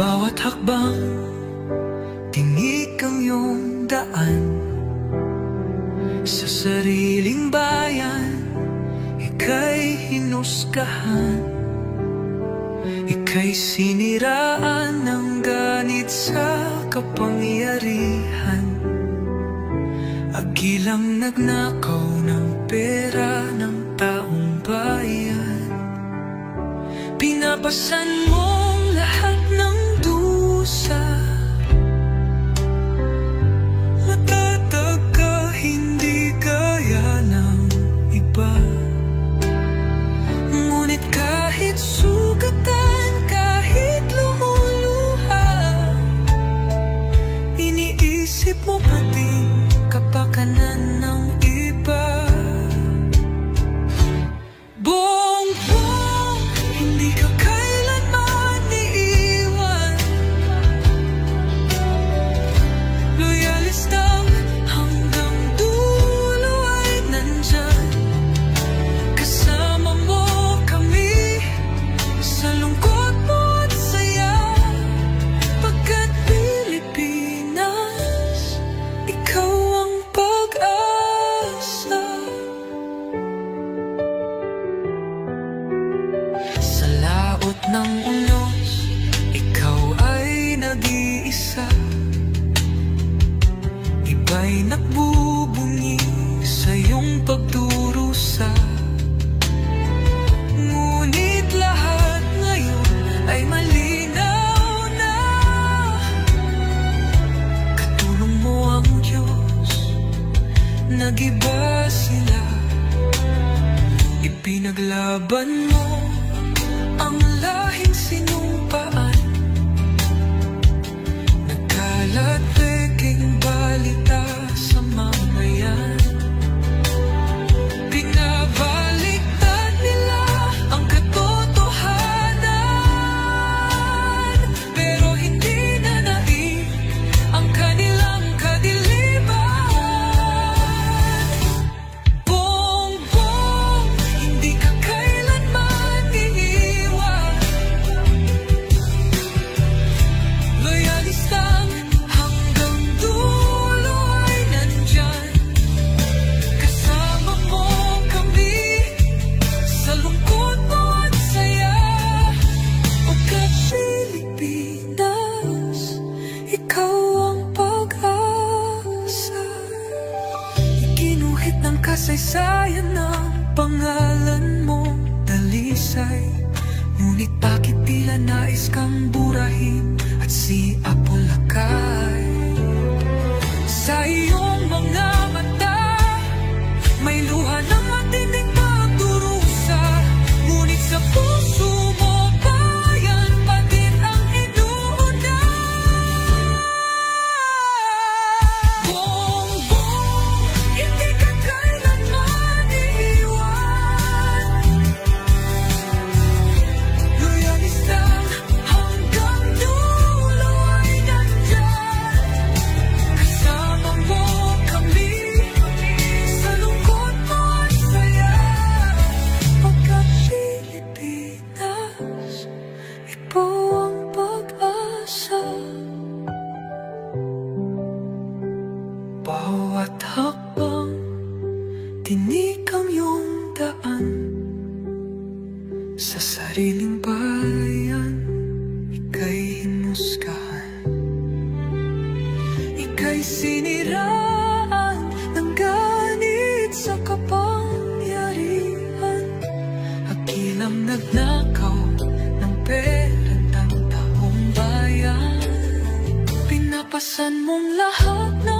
bawat hakbang, tinik ang iyong daan. Sa sariling bayan, ika'y hinusgahan. Ika'y siniraan ng ganit sa kapangyarihan. Agilang nagnakaw ng pera ng taong bayan. Pinapasan mong lahat ng dusa. Matatag ka, hindi gaya ng iba. Ngunit kahit sugatan, kahit lumuluha, iniisip mo pa din kapakanan ng iba. Bongbong, hindi ka kailanman iiwan. Loyalista hanggang dulo ay nandyan. Kasama mo kami sa lungkot mo at saya. Pagkat Pilipinas, ikaw ang pag-asa. Sa laot ng unos, ikaw ay nag-iisa. Iba'y nagbubunyi sa iyong pagdurusa. Ngunit lahat ngayon ay malinaw na. Katulong mo ang Diyos, nag-iba sila. Ipinaglaban mo ang lahing sinumpaan. Nagkalat peking balita sa mamayan. Pinabaliktad nila ang katotohanan. Pero hindi na naig ang kanilang kadiliman. Bongbong, hindi ka kailanman iiwan. Loyalistang hanggang dulo ay nandyan. Kasama mo kami sa lungkot mo at saya. Pagkat Pilipinas, ikaw ang pag-asa. Iginuhit ng kasaysayan ng pangalan mong dalisay. Ngunit bakit tila nais kang burahin at si Apolacay? Sa iyong mga mata, may luha ng matinding pagdurusa. Ngunit sa puso mo, bayan pa din ang inuuna. Bongbong, hindi ka kailanman iiwan. Loyalista hanggang dulo ay nandyan. Kasama mo kami sa lungkot mo at saya. Pagkat Pilipinas, ikaw ang pag-asa. Bawat hakbang, tinik ang iyong daan. Sa sariling bayan, ika'y hinusgahan. Ika'y siniraan ng ganit sa kapangyarihan. Agilang nagnakaw ng pera ng taong bayan. Pinapasan mong lahat na